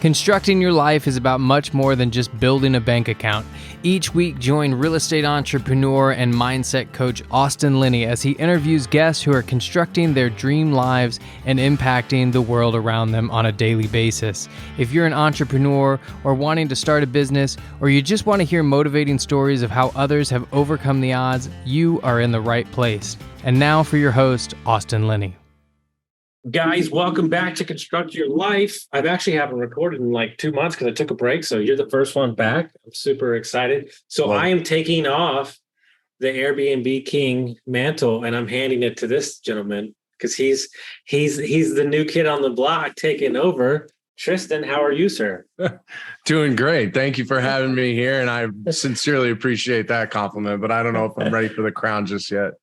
Constructing your life is about much more than just building a bank account. Each week, join real estate entrepreneur and mindset coach Austin Linney as he interviews guests who are constructing their dream lives and impacting the world around them on a daily basis. If you're an entrepreneur or wanting to start a business, or you just want to hear motivating stories of how others have overcome the odds, you are in the right place. And now for your host, Austin Linney. Guys, welcome back to Construct Your Life. I've actually haven't recorded in like 2 months because I took a break. So you're the first one back. I'm super excited. So I am taking off the Airbnb King mantle and I'm handing it to this gentleman because he's the new kid on the block taking over. Tristan, how are you, sir? Doing great. Thank you for having me here. And I sincerely appreciate that compliment, but I don't know if I'm ready for the crown just yet.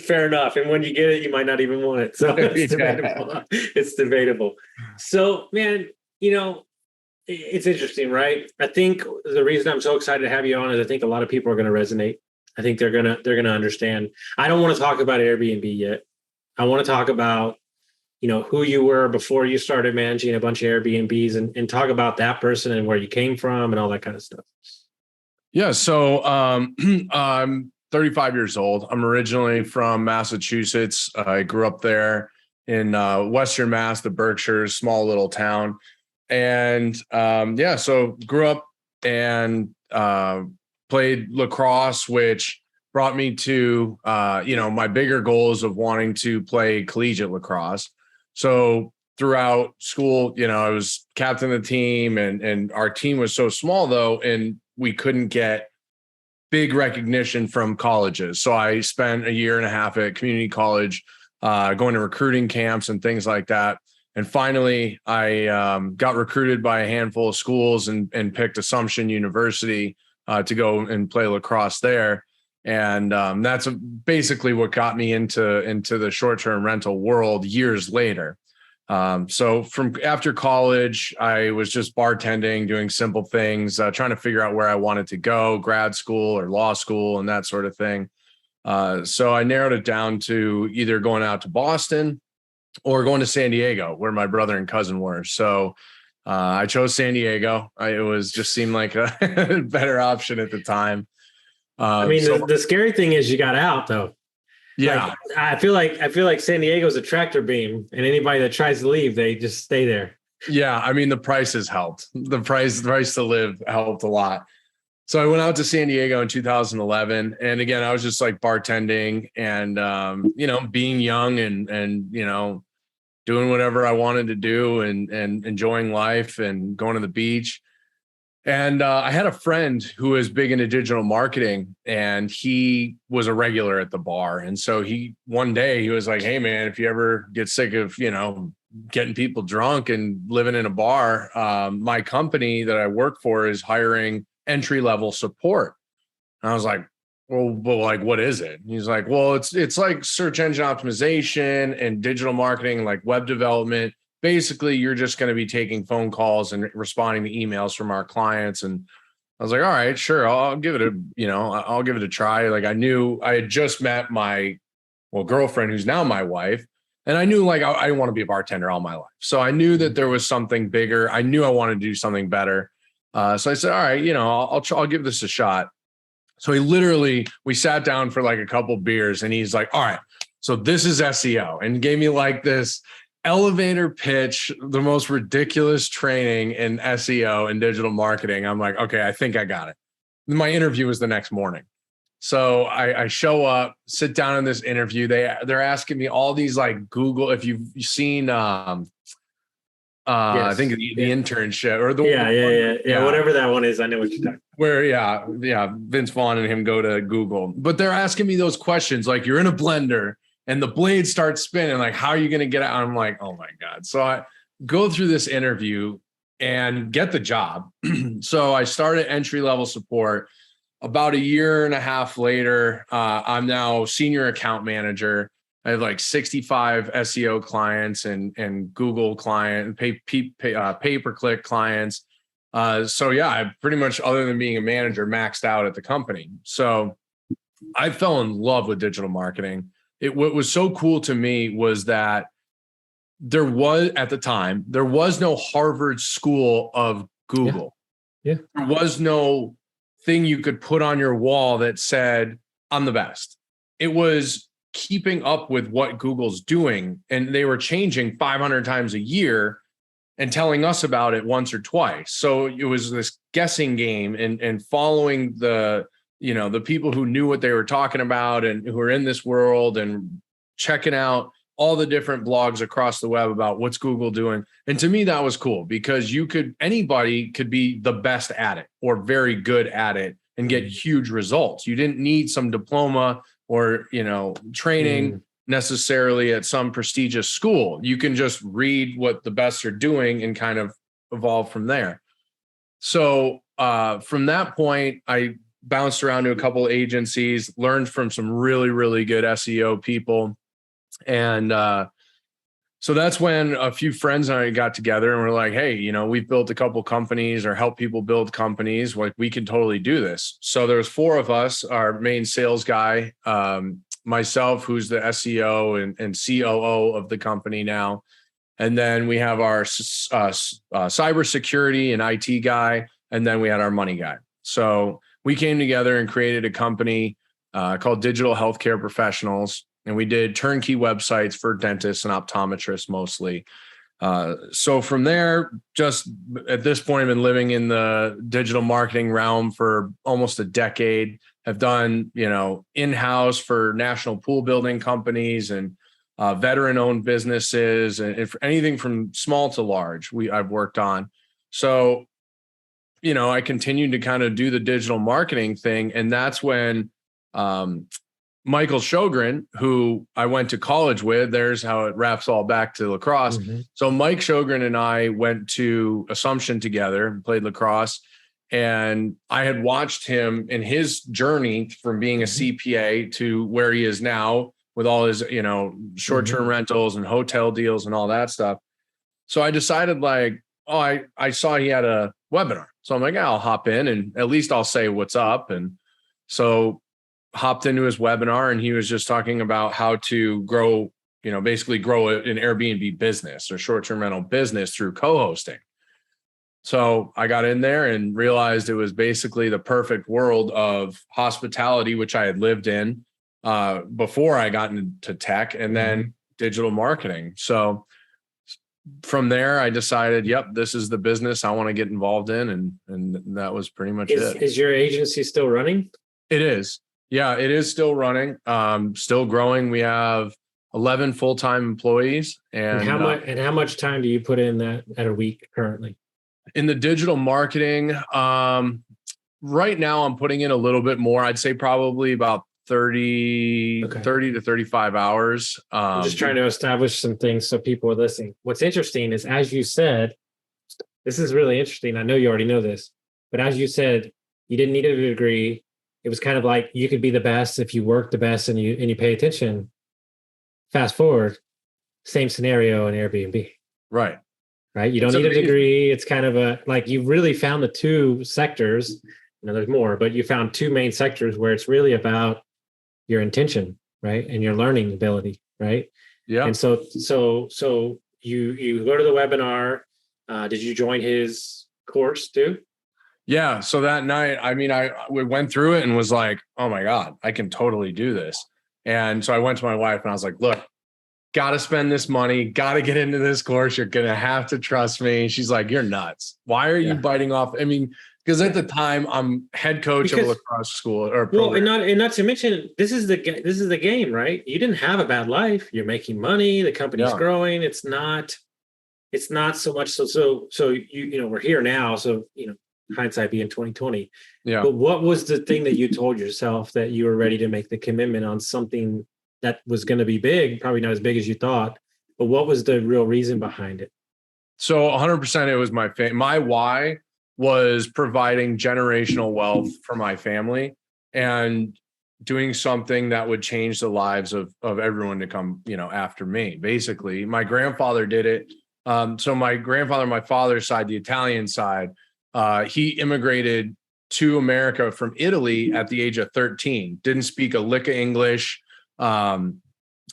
Fair enough. And when you get it, you might not even want it. So it's debatable. It's debatable. So, man, it's interesting, right? I think the reason I'm so excited to have you on is I think a lot of people are going to resonate. I think they're gonna understand. I don't want to talk about Airbnb yet. I want to talk about who you were before you started managing a bunch of Airbnbs and talk about that person and where you came from and all that kind of stuff. Yeah. So I'm 35 years old. I'm originally from Massachusetts. I grew up there in Western Mass, the Berkshires, small little town. And so grew up and played lacrosse, which brought me to, my bigger goals of wanting to play collegiate lacrosse. So throughout school, I was captain of the team and our team was so small though, and we couldn't get big recognition from colleges. So I spent a year and a half at community college, going to recruiting camps and things like that. And finally I got recruited by a handful of schools and picked Assumption University to go and play lacrosse there. And that's basically what got me into the short-term rental world years later. So from after college, I was just bartending, doing simple things, trying to figure out where I wanted to go, grad school or law school and that sort of thing. So I narrowed it down to either going out to Boston or going to San Diego, where my brother and cousin were. So I chose San Diego. It just seemed like a better option at the time. The scary thing is you got out though. Yeah. I feel like San Diego's a tractor beam and anybody that tries to leave, they just stay there. Yeah. The prices helped. The price to live helped a lot. So I went out to San Diego in 2011. And again, I was just like bartending and, being young and, doing whatever I wanted to do and enjoying life and going to the beach. And I had a friend who was big into digital marketing and he was a regular at the bar. And so one day he was like, hey man, if you ever get sick of, getting people drunk and living in a bar, my company that I work for is hiring entry-level support. And I was like, well, like, what is it? And he's like, well, it's like search engine optimization and digital marketing, like web development. Basically, you're just going to be taking phone calls and responding to emails from our clients. And I was like, all right, sure. I'll give it a try. Like I had just met my girlfriend, who's now my wife. And I knew I didn't want to be a bartender all my life. So I knew that there was something bigger. I knew I wanted to do something better. So I said, all right, I'll give this a shot. So we sat down for like a couple beers and he's like, all right, so this is SEO, and gave me like this elevator pitch, the most ridiculous training in SEO and digital marketing. I'm like, okay, I think I got it. My interview was the next morning. So I show up, sit down in this interview. They're asking me all these like Google, if you've seen, yes. I think the internship or whatever that one is. I know what you're talking about. Where, Vince Vaughn and him go to Google, but they're asking me those questions. Like you're in a blender and the blade starts spinning, like, how are you going to get out? I'm like, oh my God. So I go through this interview and get the job. So I started entry-level support. About a year and a half later, I'm now senior account manager. I have like 65 SEO clients and Google client, pay-per-click clients. I pretty much, other than being a manager, maxed out at the company. So I fell in love with digital marketing. What was so cool to me was that there was at the time, there was no Harvard School of Google. Yeah. There was no thing you could put on your wall that said, I'm the best. It was keeping up with what Google's doing. And they were changing 500 times a year and telling us about it once or twice. So it was this guessing game and following the people who knew what they were talking about and who are in this world and checking out all the different blogs across the web about what's Google doing. And to me, that was cool because anybody could be the best at it or very good at it and get huge results. You didn't need some diploma or, training necessarily at some prestigious school. You can just read what the best are doing and kind of evolve from there. So from that point, I bounced around to a couple of agencies, learned from some really, really good SEO people. And so that's when a few friends and I got together and we're like, hey, we've built a couple companies or helped people build companies. Like we can totally do this. So there's 4 of us, our main sales guy, myself, who's the SEO and COO of the company now. And then we have our cybersecurity and IT guy. And then we had our money guy. So we came together and created a company called Digital Healthcare Professionals. And we did turnkey websites for dentists and optometrists mostly. So from there, just at this point, I've been living in the digital marketing realm for almost a decade. I've done, in-house for national pool building companies and veteran-owned businesses, and anything from small to large I've worked on. So, I continued to kind of do the digital marketing thing. And that's when Michael Sjogren, who I went to college with, there's how it wraps all back to lacrosse. Mm-hmm. So Mike Sjogren and I went to Assumption together and played lacrosse. And I had watched him in his journey from being a CPA to where he is now with all his, short-term rentals and hotel deals and all that stuff. So I decided I saw he had a webinar. So I'm like, I'll hop in and at least I'll say what's up. And so hopped into his webinar and he was just talking about how to grow, basically grow an Airbnb business or short-term rental business through co-hosting. So I got in there and realized it was basically the perfect world of hospitality, which I had lived in before I got into tech, and then digital marketing. So from there, I decided, this is the business I want to get involved in. And that was pretty much it. Is your agency still running? It is. Yeah, it is still running, still growing. We have 11 full-time employees. And how much time do you put in that at a week currently? In the digital marketing, right now I'm putting in a little bit more. I'd say probably about 30 to 35 hours. I'm just trying to establish some things so people are listening. What's interesting is, as you said, this is really interesting. I know you already know this, but as you said, you didn't need a degree. It was kind of like you could be the best if you work the best and you pay attention. Fast forward, same scenario in Airbnb. Right. You don't need a degree. It's kind of you really found the 2 sectors. There's more, but you found 2 main sectors where it's really about your intention, right? And your learning ability, right? Yeah. And so you go to the webinar. Did you join his course too? Yeah. So that night, we went through it and was like, oh my God, I can totally do this. And so I went to my wife and I was like, look, got to spend this money, got to get into this course. You're going to have to trust me. She's like, you're nuts. Why are you biting off? Because at the time I'm head coach of a lacrosse school or program. Well, and not to mention, this is the game, right? You didn't have a bad life. You're making money. The company's growing. It's not so much. So we're here now. So, hindsight being 2020. Yeah. But what was the thing that you told yourself that you were ready to make the commitment on something that was going to be big, probably not as big as you thought, but what was the real reason behind it? So 100% it was my why was providing generational wealth for my family and doing something that would change the lives of everyone to come, after me. Basically, my grandfather did it. So my grandfather, my father's side, the Italian side, he immigrated to America from Italy at the age of 13, didn't speak a lick of English,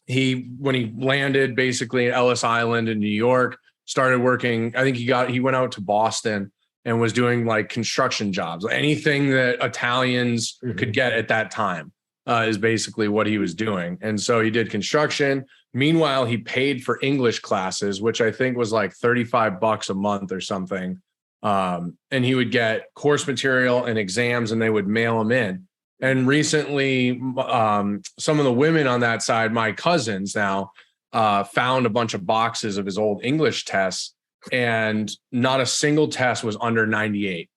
when he landed basically at Ellis Island in New York, started working. I think he went out to Boston and was doing like construction jobs, anything that Italians could get at that time is basically what he was doing. And so he did construction. Meanwhile, he paid for English classes, which I think was like $35 a month or something. And he would get course material and exams, and they would mail them in. And recently, some of the women on that side, my cousins now, found a bunch of boxes of his old English tests, and not a single test was under 98.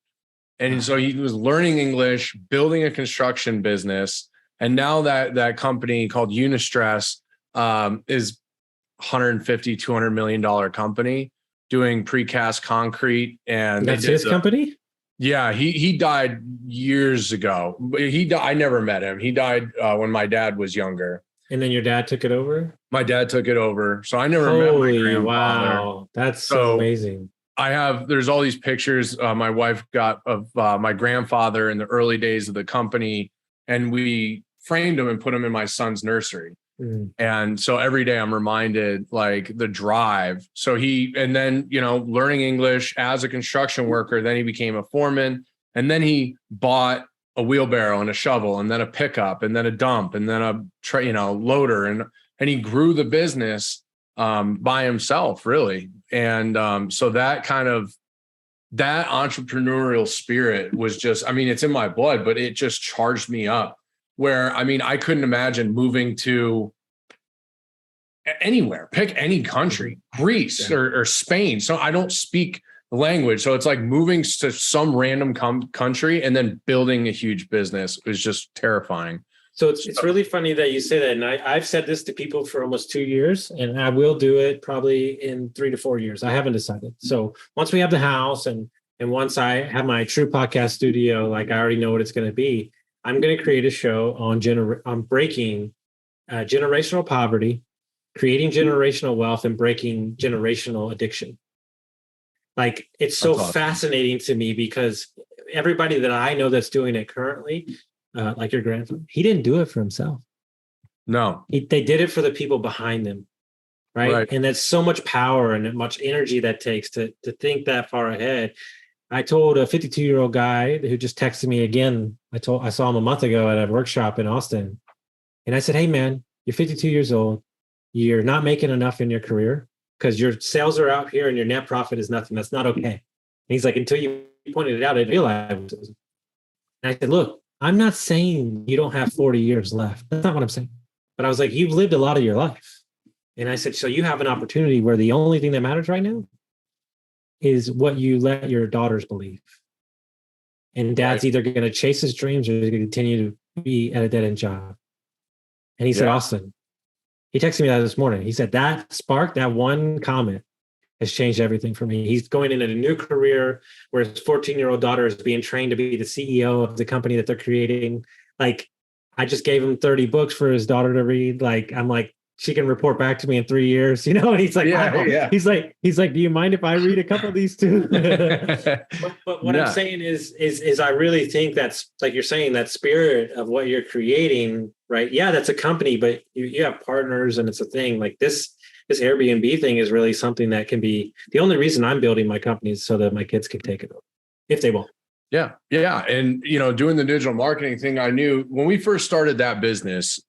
And so he was learning English, building a construction business. And now that company called Unistress is $150, $200 million company doing precast concrete. And that's his company? Yeah, he died years ago. I never met him. He died when my dad was younger. And then your dad took it over? My dad took it over. So I never met my grandfather. Wow. That's so amazing. There's all these pictures my wife got of my grandfather in the early days of the company, and we framed him and put him in my son's nursery. And so every day I'm reminded like the drive. So and then, learning English as a construction worker, then he became a foreman, and then he bought a wheelbarrow and a shovel, and then a pickup, and then a dump, and then a loader. And he grew the business by himself, really. And so that entrepreneurial spirit was just, it's in my blood, but it just charged me up. Where, I couldn't imagine moving to anywhere, pick any country, Greece or Spain. So I don't speak the language. So it's like moving to some random country and then building a huge business is just terrifying. So it's really funny that you say that. And I've said this to people for almost 2 years, and I will do it probably in 3 to 4 years. I haven't decided. So once we have the house and once I have my true podcast studio, like I already know what it's going to be. I'm going to create a show on breaking generational poverty, creating generational wealth, and breaking generational addiction. Like, it's so fascinating to me because everybody that I know that's doing it currently, like your grandfather, he didn't do it for himself. No. They did it for the people behind them, right? And that's so much power and much energy that takes to think that far ahead. I told a 52-year-old guy who just texted me again. I saw him a month ago at a workshop in Austin. And I said, hey, man, you're 52 years old. You're not making enough in your career because your sales are out here and your net profit is nothing. That's not okay. And he's like, until you pointed it out, I realized. And I said, look, I'm not saying you don't have 40 years left. That's not what I'm saying. But I was like, you've lived a lot of your life. And I said, so you have an opportunity where the only thing that matters right now is what you let your daughters believe. And dad's either going to chase his dreams or he's going to continue to be at a dead-end job. And he said, Austin, he texted me that this morning. He said that spark, that one comment has changed everything for me. He's going into a new career where his 14-year-old daughter is being trained to be the CEO of the company that they're creating. Like, I just gave him 30 books for his daughter to read. Like, I'm like, she can report back to me in 3 years, and he's like, wow. He's like, do you mind if I read a couple of these too? but what I'm saying is I really think that's, like you're saying, that spirit of what you're creating, right? Yeah, that's a company, but you have partners and it's a thing. Like this Airbnb thing is really something that can be the only reason I'm building my company is so that my kids can take it over if they won't. Yeah. Yeah. And, doing the digital marketing thing, I knew when we first started that business,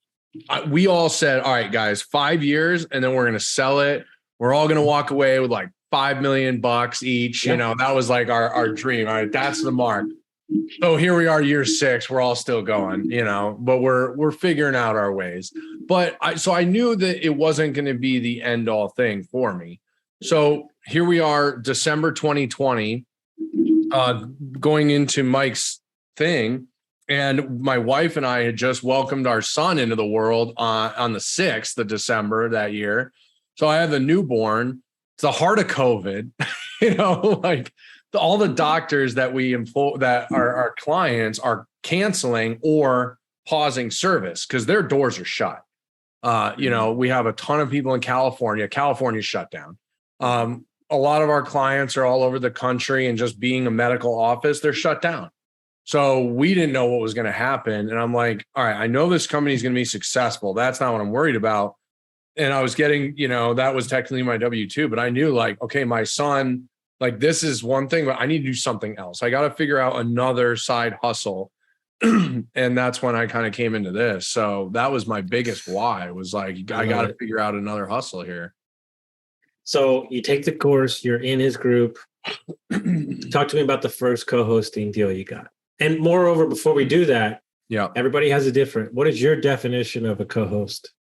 we all said, all right, guys, 5 years, and then we're going to sell it. We're all going to walk away with like $5 million each. Yeah. That was like our dream. All right. That's the mark. So here we are, year 6, we're all still going, but we're figuring out our ways. But I knew that it wasn't going to be the end all thing for me. So here we are, December 2020, going into Mike's thing. And my wife and I had just welcomed our son into the world on the 6th of December that year. So I have a newborn. It's the heart of COVID, like all the doctors that we employ, that are our clients, are canceling or pausing service because their doors are shut. We have a ton of people in California. California's shut down. A lot of our clients are all over the country, and just being a medical office, they're shut down. So we didn't know what was going to happen. And I'm like, all right, I know this company is going to be successful. That's not what I'm worried about. and I was getting, that was technically my W-2, but I knew like, okay, my son, like this is one thing, but I need to do something else. I got to figure out another side hustle. And that's when I kind of came into this. So that was my biggest why, was like, I got to figure out another hustle here. So you take the course, you're in his group. Talk to me about the first co-hosting deal you got. And moreover, before we do that, everybody has what is your definition of a co-host?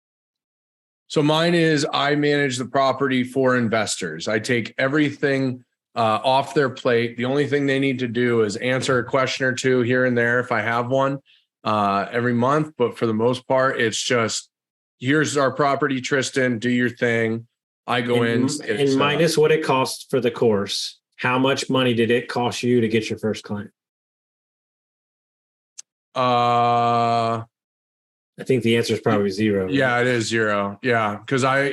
So mine is, I manage the property for investors. I take everything off their plate. The only thing they need to do is answer a question or two here and there if I have one every month. But for the most part, it's just, here's our property, Tristan, do your thing. I go in. And minus what it costs for the course, how much money did it cost you to get your first client? I think the answer is probably zero. Yeah, it is zero. Yeah.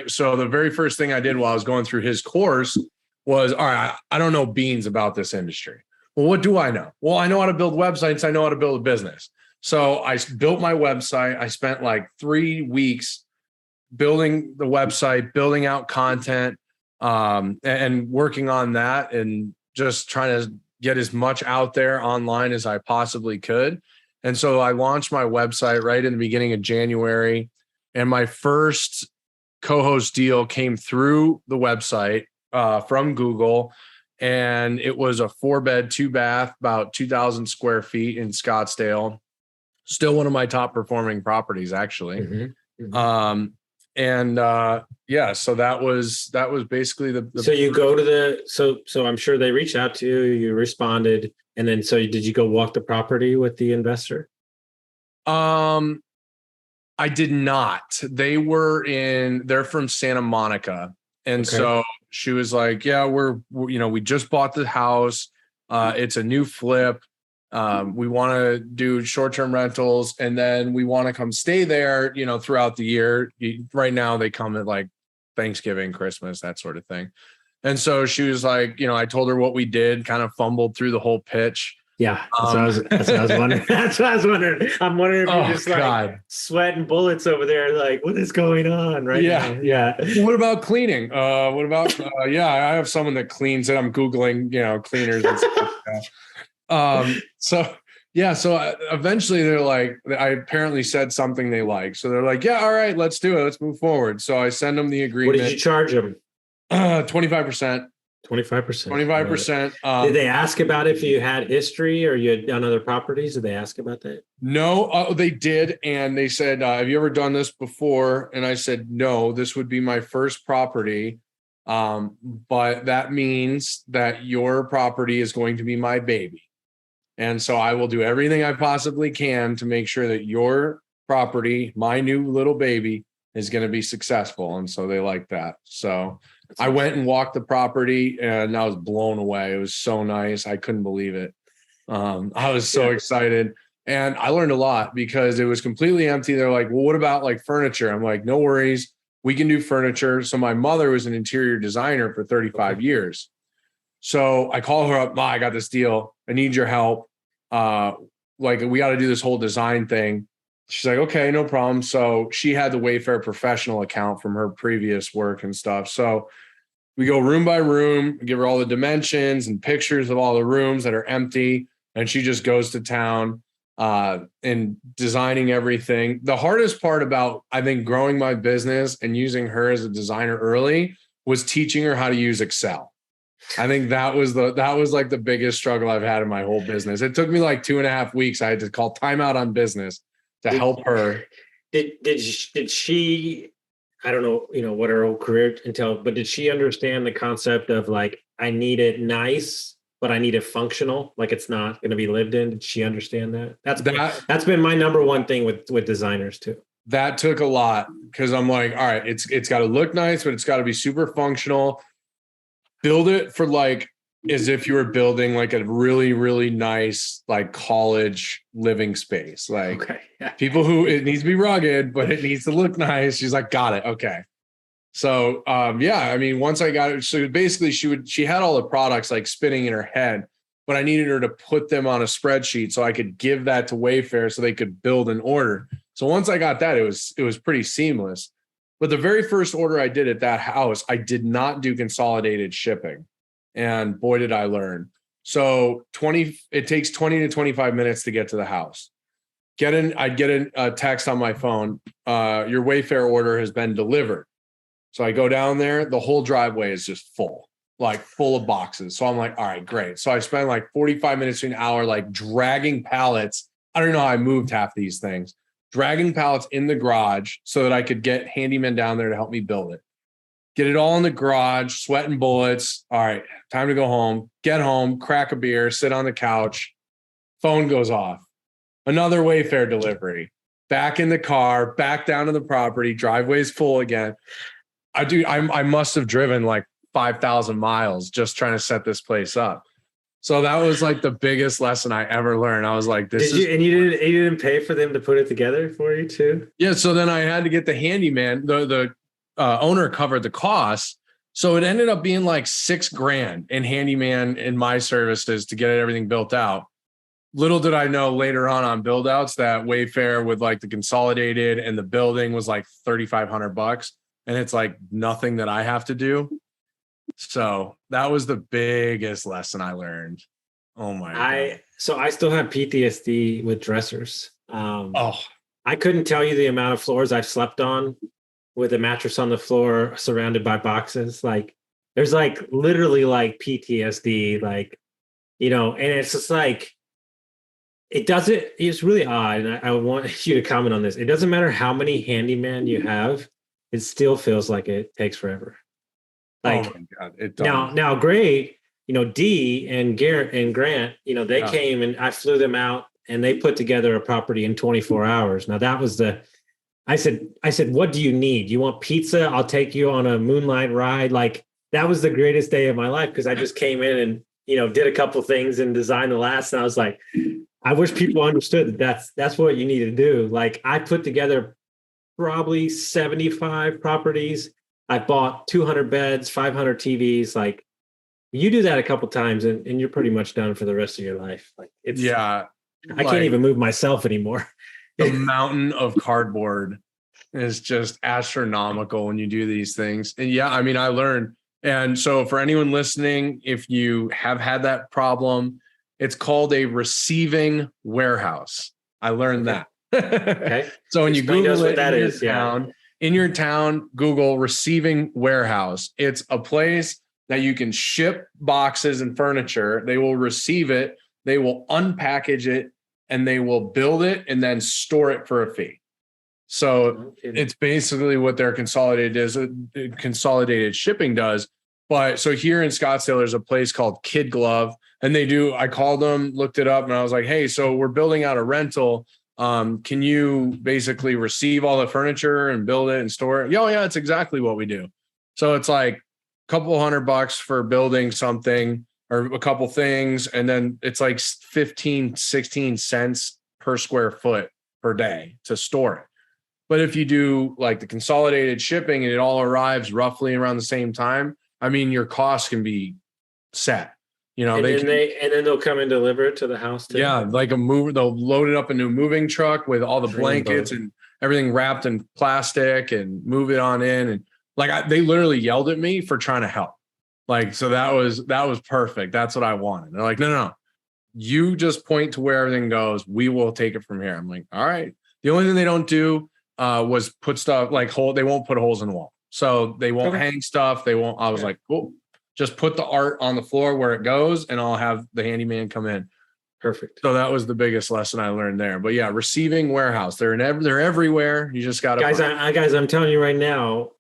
So the very first thing I did while I was going through his course was, all right, I don't know beans about this industry. Well, what do I know? Well, I know how to build websites. I know how to build a business. So I built my website. I spent like 3 weeks building the website, building out content, and working on that, and just trying to get as much out there online as I possibly could. And so I launched my website right in the beginning of January, and my first co-host deal came through the website from Google, and it was a 4-bed, 2-bath, about 2,000 square feet in Scottsdale. Still one of my top performing properties, actually. Mm-hmm. Mm-hmm. So that was basically the so you go to so I'm sure they reached out to you, you responded, and then so did you go walk the property with the investor? I did not. They're from Santa Monica, and so she was like, yeah, we just bought the house, it's a new flip. We want to do short-term rentals, and then we want to come stay there, throughout the year. Right now they come at like Thanksgiving, Christmas, that sort of thing. And so she was like, I told her what we did, kind of fumbled through the whole pitch. Yeah. That's what I was wondering. That's what I was wondering. I'm wondering if you're just like sweating bullets over there. Like, what is going on right now? Yeah. What about cleaning? I have someone that cleans it. I'm Googling, cleaners and stuff. So eventually they're like, I apparently said something they like. So they're like, yeah, all right, let's do it. Let's move forward. So I send them the agreement. What did you charge them? 25%. 25%. 25%. Did they ask about if you had history or you had done other properties? Did they ask about that? No, they did. And they said, have you ever done this before? And I said, no, this would be my first property. But that means that your property is going to be my baby. And so I will do everything I possibly can to make sure that your property, my new little baby, is going to be successful. And so they like that. So I went and walked the property, and I was blown away. It was so nice. I couldn't believe it. I was so excited. And I learned a lot because it was completely empty. They're like, well, what about like furniture? I'm like, no worries. We can do furniture. So my mother was an interior designer for 35 years. So I call her up, Ma, I got this deal. I need your help. We got to do this whole design thing. She's like, okay, no problem. So she had the Wayfair Professional account from her previous work and stuff. So we go room by room, give her all the dimensions and pictures of all the rooms that are empty. And she just goes to town and designing everything. The hardest part about, I think, growing my business and using her as a designer early was teaching her how to use Excel. I think that was like the biggest struggle I've had in my whole business. It took me like 2.5 weeks. I had to call timeout on business to help her. Did she, I don't know, what her whole career entailed, but did she understand the concept of like, I need it nice, but I need it functional? Like it's not going to be lived in. Did she understand that? That's been my number one thing with designers too. That took a lot because I'm like, all right, it's got to look nice, but it's got to be super functional. Build it for like as if you were building like a really, really nice like college living space. Like people who it needs to be rugged, but it needs to look nice. She's like, got it. Okay. So once I got it, so basically she had all the products like spinning in her head, but I needed her to put them on a spreadsheet so I could give that to Wayfair so they could build an order. So once I got that, it was pretty seamless. But the very first order I did at that house, I did not do consolidated shipping. And boy, did I learn. So it takes 20 to 25 minutes to get to the house. I'd get a text on my phone. Your Wayfair order has been delivered. So I go down there, the whole driveway is just full of boxes. So I'm like, all right, great. So I spent like 45 minutes to an hour, like dragging pallets. I don't know how I moved half these things, dragging pallets in the garage so that I could get handymen down there to help me build it. Get it all in the garage, sweating bullets. All right, time to go home. Get home, crack a beer, sit on the couch. Phone goes off. Another Wayfair delivery. Back in the car, back down to the property. Driveway's full again. I must have driven like 5,000 miles just trying to set this place up. So that was like the biggest lesson I ever learned. I was like, you didn't pay for them to put it together for you too? Yeah. So then I had to get the handyman. The owner covered the costs. So it ended up being like $6,000 in handyman in my services to get everything built out. Little did I know later on build outs that Wayfair with like the consolidated and the building was like $3,500. And it's like nothing that I have to do. So that was the biggest lesson I learned. Oh my God. So I still have PTSD with dressers. I couldn't tell you the amount of floors I've slept on with a mattress on the floor surrounded by boxes. Like there's like literally like PTSD, like, and it's just like, it's really odd. And I want you to comment on this. It doesn't matter how many handyman you have. It still feels like it takes forever. Like, oh my God, it does. Now, great, Dee and Garrett and Grant, they came and I flew them out and they put together a property in 24 hours. Now that was I said, what do you need? You want pizza? I'll take you on a moonlight ride. Like that was the greatest day of my life because I just came in and, did a couple things and designed the last. And I was like, I wish people understood that's what you need to do. Like I put together probably 75 properties. I bought 200 beds, 500 TVs. Like you do that a couple times and you're pretty much done for the rest of your life. Like I can't even move myself anymore. The mountain of cardboard is just astronomical when you do these things. And yeah, I mean, I learned. And so for anyone listening, if you have had that problem, it's called a receiving warehouse. I learned that. Okay. So when you Google what that is, in your town, Google receiving warehouse. It's a place that you can ship boxes and furniture. They will receive it. They will unpackage it and they will build it and then store it for a fee. So it's basically what their consolidated shipping does. But so here in Scottsdale, there's a place called Kid Glove and I called them, looked it up and I was like, hey, so we're building out a rental. Can you basically receive all the furniture and build it and store it? Oh yeah, it's exactly what we do. So it's like a couple $100 for building something or a couple things. And then it's like 15, 16 cents per square foot per day to store it. But if you do like the consolidated shipping and it all arrives roughly around the same time, I mean, your costs can be set. And then they'll come and deliver it to the house too. Yeah, like they'll load it up into a moving truck with all the blankets and everything wrapped in plastic and move it on in. And like they literally yelled at me for trying to help. Like, so that was perfect. That's what I wanted. They're like, no. You just point to where everything goes. We will take it from here. I'm like, all right. The only thing they don't do was put stuff like they won't put holes in the wall. So they won't hang stuff. They won't. I was like, cool. Just put the art on the floor where it goes and I'll have the handyman come in. Perfect. So that was the biggest lesson I learned there. But yeah, receiving warehouse. They're everywhere. You just got to. Guys, I'm telling you right now,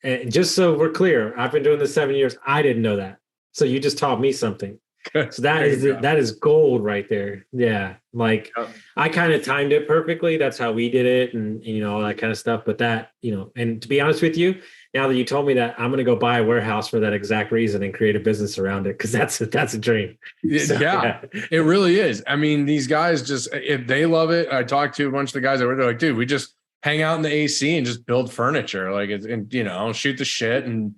and just so we're clear, I've been doing this 7 years. I didn't know that. So you just taught me something. So that is gold right there. Yeah. Like I kind of timed it perfectly. That's how we did it and all that kind of stuff. But that, and to be honest with you, now that you told me that, I'm going to go buy a warehouse for that exact reason and create a business around it. Cause that's a dream. So, yeah, it really is. I mean, these guys if they love it, I talked to a bunch of the guys that were like, dude, we just hang out in the AC and just build furniture. Like shoot the shit. And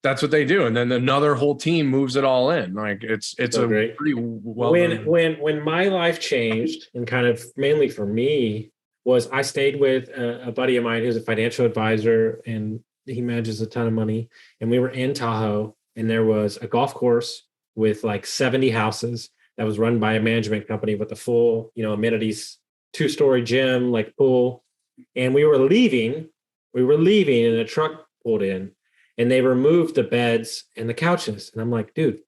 that's what they do. And then another whole team moves it all in. Like it's so great. Pretty well. When my life changed and kind of mainly for me, was I stayed with a buddy of mine who's a financial advisor, and he manages a ton of money. And we were in Tahoe, and there was a golf course with like 70 houses that was run by a management company with a full, amenities, 2-story gym, like pool. And we were leaving, and a truck pulled in, and they removed the beds and the couches. And I'm like, dude,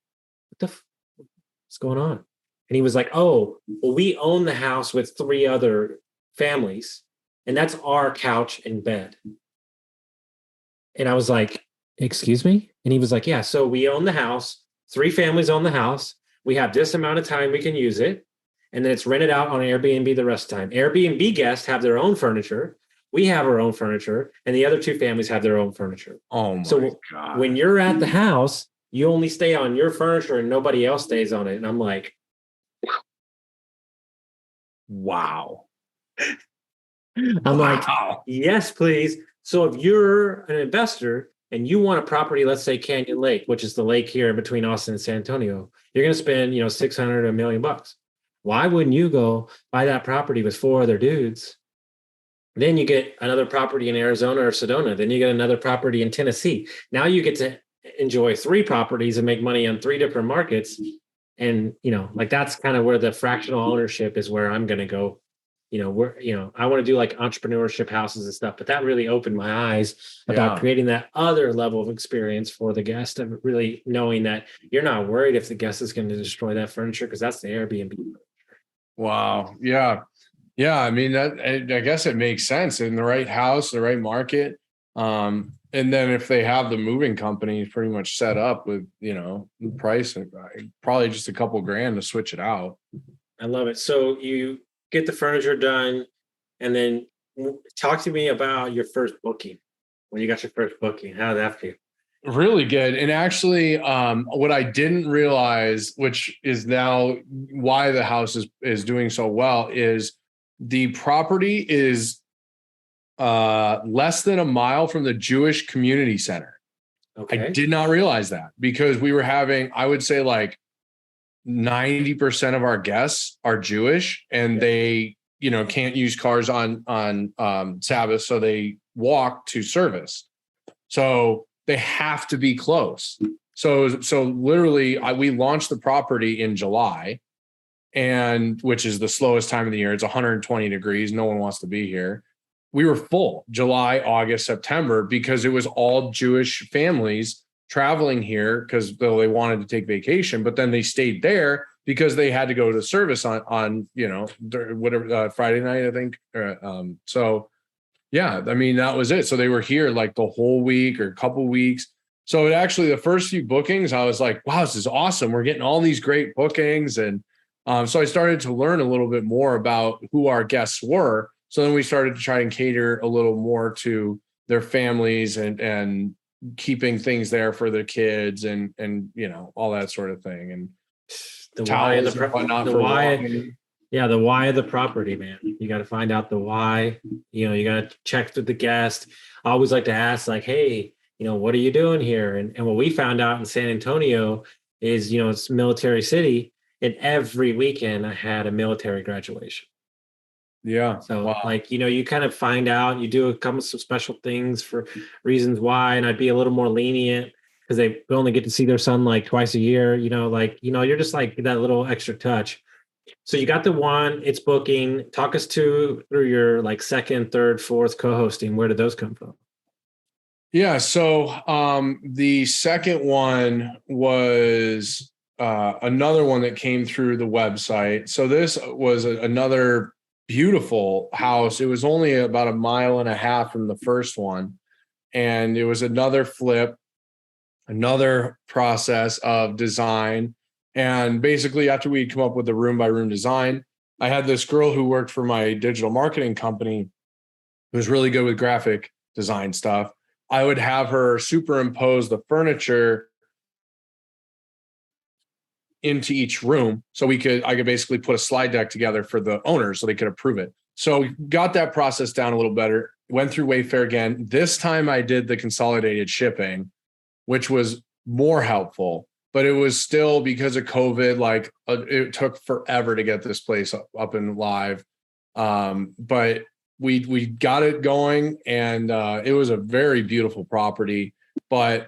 what's going on? And he was like, oh, well, we own the house with 3 other families, and that's our couch and bed. And I was like, excuse me? And he was like, yeah, so we own the house, 3 families own the house. We have this amount of time we can use it. And then it's rented out on Airbnb the rest of the time. Airbnb guests have their own furniture. We have our own furniture, and the other 2 families have their own furniture. Oh my So God. when you're at the house, you only stay on your furniture and nobody else stays on it. And I'm like, wow. I'm like, Wow. yes, please. So if you're an investor and you want a property, let's say Canyon Lake, which is the lake here in between Austin and San Antonio, you're going to spend, 600, $1 million bucks. Why wouldn't you go buy that property with 4 other dudes? Then you get another property in Arizona or Sedona. Then you get another property in Tennessee. Now you get to enjoy 3 properties and make money on 3 different markets. And, like that's kind of where the fractional ownership is where I'm going to go. I want to do like entrepreneurship houses and stuff, but that really opened my eyes about creating that other level of experience for the guest, of really knowing that you're not worried if the guest is going to destroy that furniture, because that's the Airbnb. Wow. Yeah. Yeah. I mean, I guess it makes sense in the right house, the right market. And then if they have the moving company pretty much set up with, price, probably just a couple grand to switch it out. I love it. So you get the furniture done, and then talk to me about your first booking. When you got your first booking, how did that feel? Really good. And actually, what I didn't realize, which is now why the house is doing so well, is the property is less than a mile from the Jewish Community Center. Okay. I did not realize that, because we were having, I would say like 90% of our guests are Jewish, and they, can't use cars on Sabbath. So they walk to service. So they have to be close. So literally we launched the property in July, and which is the slowest time of the year. It's 120 degrees. No one wants to be here. We were full July, August, September, because it was all Jewish families traveling here because they wanted to take vacation, but then they stayed there because they had to go to service on whatever Friday night, I think. So yeah, I mean, that was it. So they were here like the whole week or a couple weeks. So it actually, the first few bookings, I was like, wow, this is awesome. We're getting all these great bookings. And so I started to learn a little bit more about who our guests were. So then we started to try and cater a little more to their families and keeping things there for their kids and all that sort of thing. And the why of the why of the property, man. You got to find out the why. You got to check with the guest. I always like to ask, like, hey, what are you doing here? And what we found out in San Antonio is, it's military city, and every weekend I had a military graduation. Yeah. So you kind of find out, you do some special things for reasons why, and I'd be a little more lenient because they only get to see their son like twice a year, you're just like that little extra touch. So you got the one, it's booking. Talk us through your like second, third, fourth co-hosting. Where did those come from? Yeah. So the second one was another one that came through the website. So this was another beautiful house. It was only about 1.5 miles from the first one. And it was another flip, another process of design. And basically, after we'd come up with the room by room design, I had this girl who worked for my digital marketing company who was really good with graphic design stuff. I would have her superimpose the furniture into each room. So I could basically put a slide deck together for the owners so they could approve it. So got that process down a little better, went through Wayfair again. This time I did the consolidated shipping, which was more helpful, but it was still, because of COVID, it took forever to get this place up and live. But we got it going, and it was a very beautiful property, but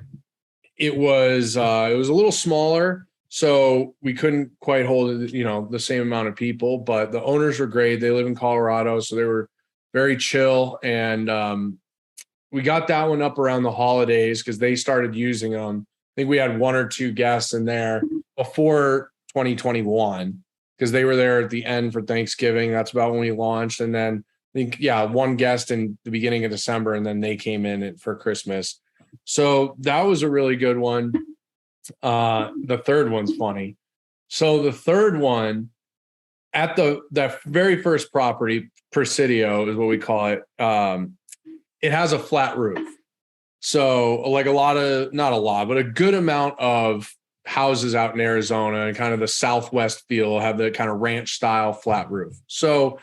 it was a little smaller, so we couldn't quite hold the same amount of people. But the owners were great. They live in Colorado, so they were very chill, and we got that one up around the holidays because they started using them. I think we had 1 or 2 guests in there before 2021 because they were there at the end for Thanksgiving. That's about when we launched. And then I think, 1 guest in the beginning of December, and then they came in for Christmas. So that was a really good one. The third one's funny. So the third one at the very first property, Presidio is what we call it. It has a flat roof. So like not a lot, but a good amount of houses out in Arizona and kind of the Southwest feel have the kind of ranch style flat roof. So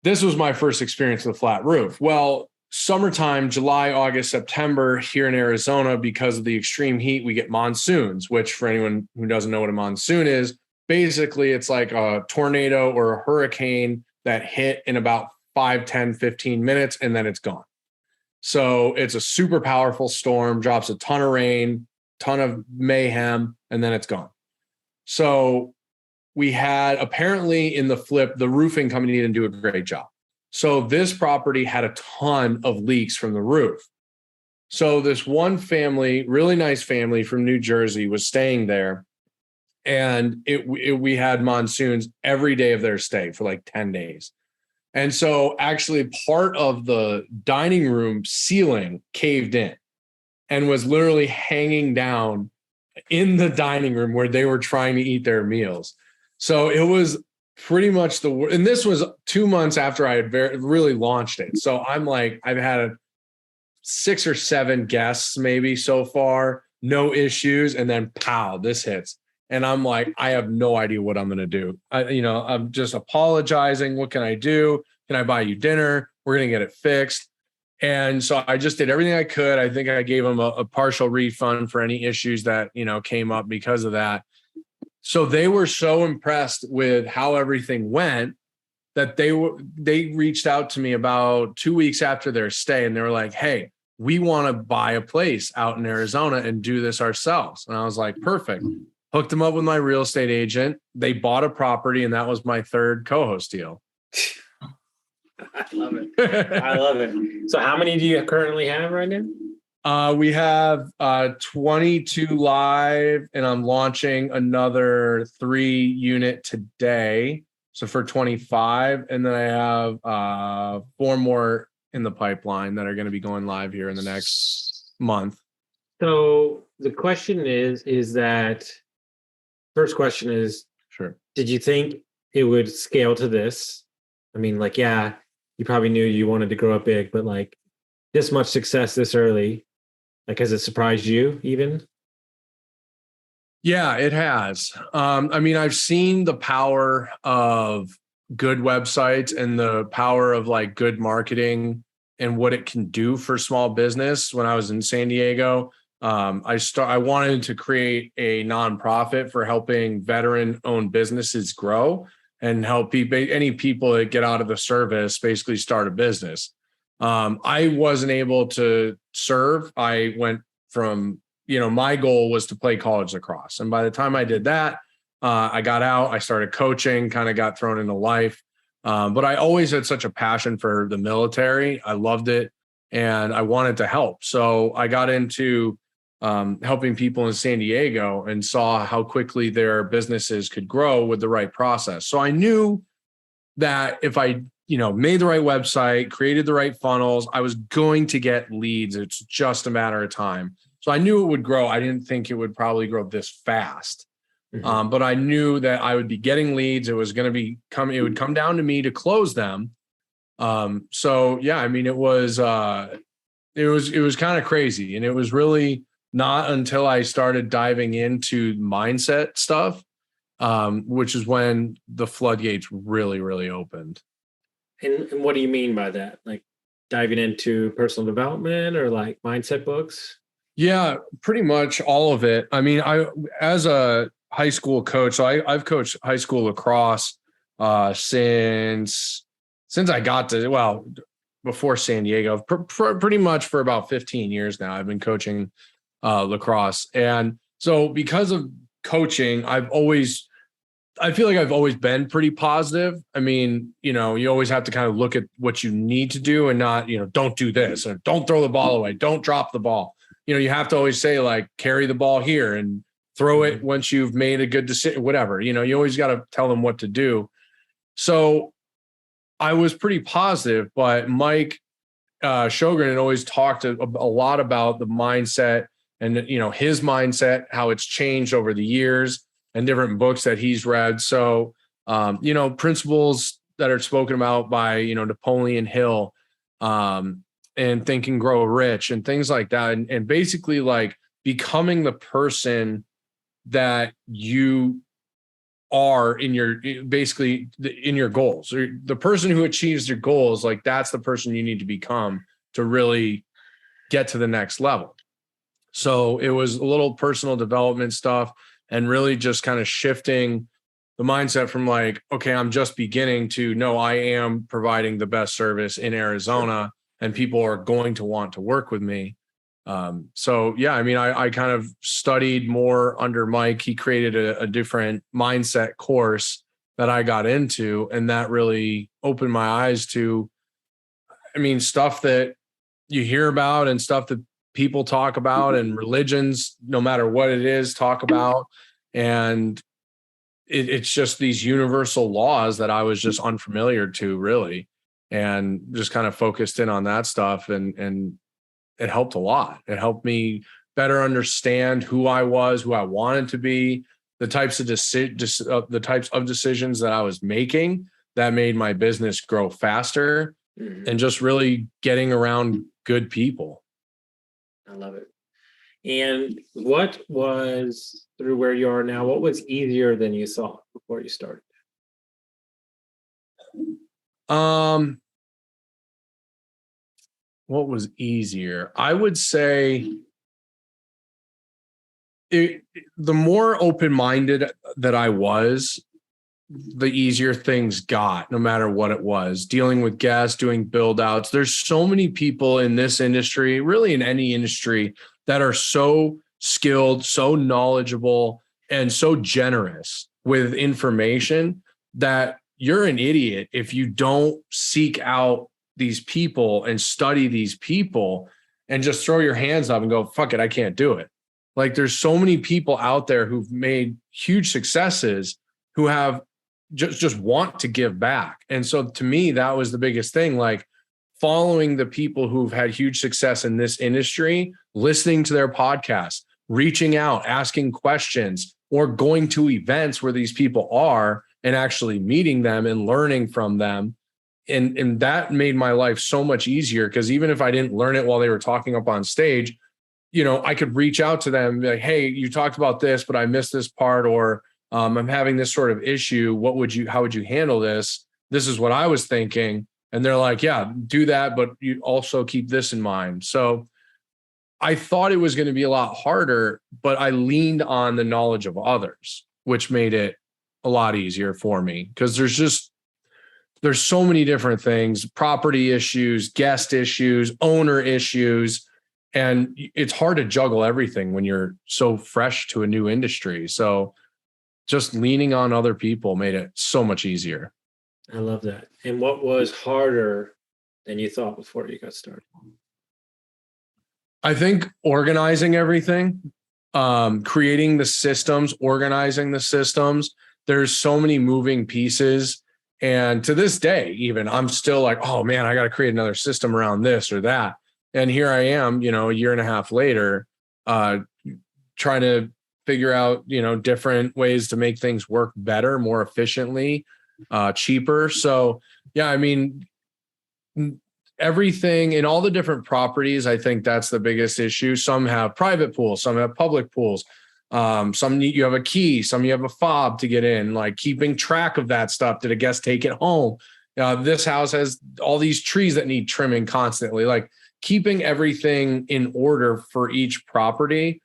this was my first experience with a flat roof. Well, summertime, July, August, September here in Arizona, because of the extreme heat, we get monsoons, which for anyone who doesn't know what a monsoon is, basically it's like a tornado or a hurricane that hit in about 5, 10, 15 minutes, and then it's gone. So it's a super powerful storm, drops a ton of rain, ton of mayhem, and then it's gone. So we had apparently in the flip, the roofing company didn't do a great job. So this property had a ton of leaks from the roof. So this one family, really nice family from New Jersey, was staying there. And we had monsoons every day of their stay for like 10 days. And so actually part of the dining room ceiling caved in and was literally hanging down in the dining room where they were trying to eat their meals. So it was pretty much the worst. And this was 2 months after I had really launched it. So I'm like, I've had 6 or 7 guests maybe so far, no issues. And then pow, this hits. And I'm like, I have no idea what I'm going to do. I'm just apologizing. What can I do? Can I buy you dinner? We're going to get it fixed. And so I just did everything I could. I think I gave them a partial refund for any issues that, came up because of that. So they were so impressed with how everything went that they reached out to me about 2 weeks after their stay. And they were like, hey, we want to buy a place out in Arizona and do this ourselves. And I was like, perfect. Hooked them up with my real estate agent. They bought a property, and that was my third co-host deal. I love it. I love it. So how many do you currently have right now? We have 22 live, and I'm launching another 3-unit today. So for 25. And then I have 4 more in the pipeline that are going to be going live here in the next month. So the question is that first question is, sure, did you think it would scale to this? I mean, like, yeah, you probably knew you wanted to grow up big, but like this much success this early, like, has it surprised you even? Yeah, it has. I mean, I've seen the power of good websites and the power of like good marketing and what it can do for small business. When I was in San Diego, I wanted to create a nonprofit for helping veteran-owned businesses grow and help any people that get out of the service basically start a business. I wasn't able to serve. I went from, my goal was to play college lacrosse. And by the time I did that, I got out, I started coaching, kind of got thrown into life. But I always had such a passion for the military. I loved it and I wanted to help. So I got into helping people in San Diego and saw how quickly their businesses could grow with the right process. So I knew that if I, made the right website, created the right funnels, I was going to get leads. It's just a matter of time. So I knew it would grow. I didn't think it would probably grow this fast. Mm-hmm. But I knew that I would be getting leads. It was going to it would come down to me to close them. So yeah, I mean, it was kind of crazy. And it was really not until I started diving into mindset stuff, which is when the floodgates really, really opened. And what do you mean by that? Like diving into personal development or like mindset books? Yeah, pretty much all of it. I mean, as a high school coach, so I've coached high school lacrosse since since I got to, well, before San Diego, pretty much for about 15 years now, I've been coaching lacrosse. And so because of coaching, I feel like I've always been pretty positive. I mean, you always have to kind of look at what you need to do and not, don't do this or don't throw the ball away. Don't drop the ball. You have to always say like, carry the ball here and throw it once you've made a good decision, whatever, you always got to tell them what to do. So I was pretty positive, but Mike Sjogren had always talked a lot about the mindset and, his mindset, how it's changed over the years and different books that he's read. So, principles that are spoken about by, Napoleon Hill, and Think and Grow Rich and things like that. And basically like becoming the person that you are in your goals, or the person who achieves your goals. Like that's the person you need to become to really get to the next level. So it was a little personal development stuff and really just kind of shifting the mindset from like, okay, I'm just beginning to no, I am providing the best service in Arizona and people are going to want to work with me. So yeah, I mean, I kind of studied more under Mike. He created a different mindset course that I got into, and that really opened my eyes to, I mean, stuff that you hear about and stuff that people talk about and religions, no matter what it is, talk about. And it's just these universal laws that I was just unfamiliar to really, and just kind of focused in on that stuff. And it helped a lot. It helped me better understand who I was, who I wanted to be, the types of decisions that I was making that made my business grow faster, and just really getting around good people. I love it. And what was, through where you are now, what was easier than you thought before you started? What was easier? I would say the more open-minded that I was, the easier things got, no matter what it was. Dealing with guests, doing build-outs. There's so many people in this industry, really in any industry, that are so skilled, so knowledgeable, and so generous with information that you're an idiot if you don't seek out these people and study these people and just throw your hands up and go, fuck it, I can't do it. Like there's so many people out there who've made huge successes who have just want to give back. And so to me, that was the biggest thing, like following the people who've had huge success in this industry, listening to their podcasts, reaching out, asking questions, or going to events where these people are and actually meeting them and learning from them. And that made my life so much easier, because even if I didn't learn it while they were talking up on stage, I could reach out to them and be like, hey, you talked about this, but I missed this part, or I'm having this sort of issue. How would you handle this? This is what I was thinking. And they're like, yeah, do that, but you also keep this in mind. So I thought it was going to be a lot harder, but I leaned on the knowledge of others, which made it a lot easier for me, because there's so many different things: property issues, guest issues, owner issues. And it's hard to juggle everything when you're so fresh to a new industry. So just leaning on other people made it so much easier. I love that. And what was harder than you thought before you got started? I think organizing everything, creating the systems, organizing the systems. There's so many moving pieces. And to this day, even I'm still like, oh man, I got to create another system around this or that. And here I am, a year and a half later, trying to figure out, different ways to make things work better, more efficiently, cheaper. So yeah, I mean, everything in all the different properties, I think that's the biggest issue. Some have private pools, some have public pools. Some you have a key, some you have a fob to get in, like keeping track of that stuff. Did a guest take it home? This house has all these trees that need trimming constantly. Like keeping everything in order for each property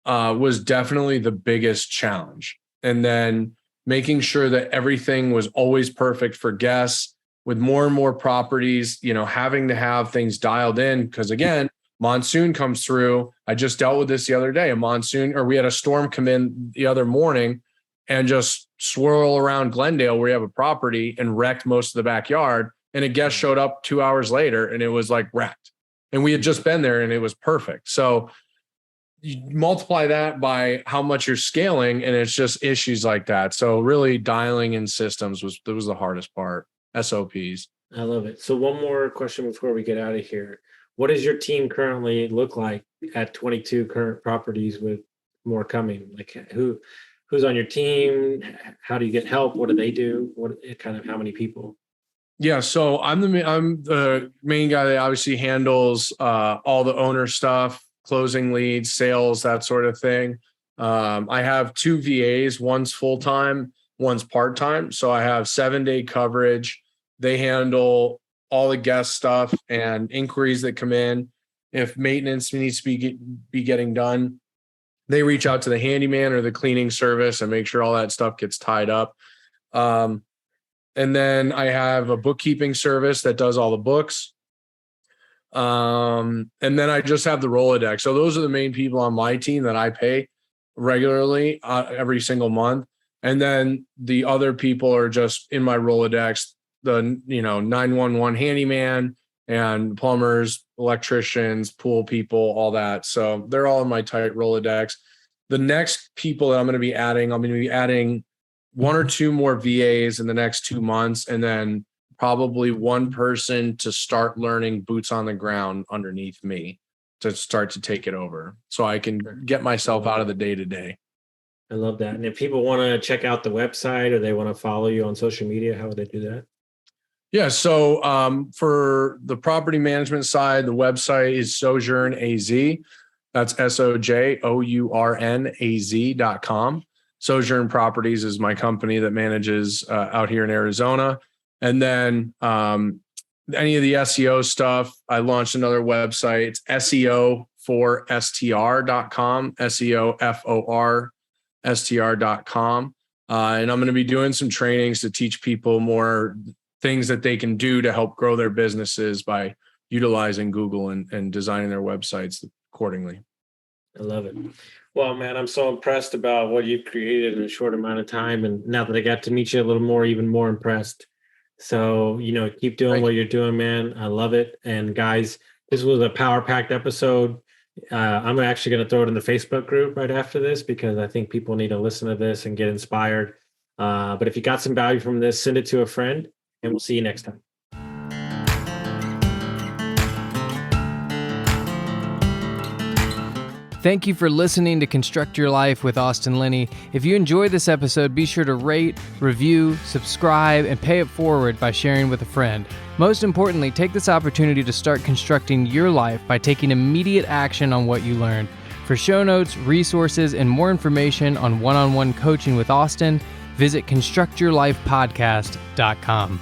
was definitely the biggest challenge. And then making sure that everything was always perfect for guests with more and more properties, having to have things dialed in, because again, monsoon comes through. I just dealt with this the other day, we had a storm come in the other morning and just swirl around Glendale where you have a property and wrecked most of the backyard. And a guest showed up 2 hours later and it was like wrecked. And we had just been there and it was perfect. So you multiply that by how much you're scaling and it's just issues like that. So really dialing in systems was the hardest part. SOPs. I love it. So one more question before we get out of here. What does your team currently look like at 22 current properties with more coming? Like who's on your team? How do you get help? What do they do? How many people? Yeah, so I'm the main guy that obviously handles all the owner stuff, closing leads, sales, that sort of thing. I have 2 VAs, one's full-time, one's part-time. So I have 7-day coverage. They handle all the guest stuff and inquiries that come in. If maintenance needs to be getting done, they reach out to the handyman or the cleaning service and make sure all that stuff gets tied up. And then I have a bookkeeping service that does all the books. And then I just have the Rolodex. So those are the main people on my team that I pay regularly every single month. And then the other people are just in my Rolodex, the 911 handyman and plumbers, electricians, pool people, all that. So they're all in my tight Rolodex. The next people that I'm going to be adding 1 or 2 more VAs in the next 2 months, and then probably 1 person to start learning boots on the ground underneath me to start to take it over so I can get myself out of the day-to-day. I love that. And if people want to check out the website or they want to follow you on social media, how would they do that? Yeah. So for the property management side, the website is Sojourn AZ. That's SOJOURNAZ.com. Sojourn Properties is my company that manages out here in Arizona. And then any of the SEO stuff, I launched another website. It's SEO4STR.com, SEOFORSTR.com. And I'm going to be doing some trainings to teach people more things that they can do to help grow their businesses by utilizing Google and designing their websites accordingly. I love it. Well, man, I'm so impressed about what you've created in a short amount of time. And now that I got to meet you a little more, even more impressed. So, keep doing what you're doing, man. I love it. And guys, this was a power-packed episode. I'm actually going to throw it in the Facebook group right after this because I think people need to listen to this and get inspired. But if you got some value from this, send it to a friend, and we'll see you next time. Thank you for listening to Construct Your Life with Austin Linney. If you enjoyed this episode, be sure to rate, review, subscribe, and pay it forward by sharing with a friend. Most importantly, take this opportunity to start constructing your life by taking immediate action on what you learned. For show notes, resources, and more information on one-on-one coaching with Austin, visit constructyourlifepodcast.com.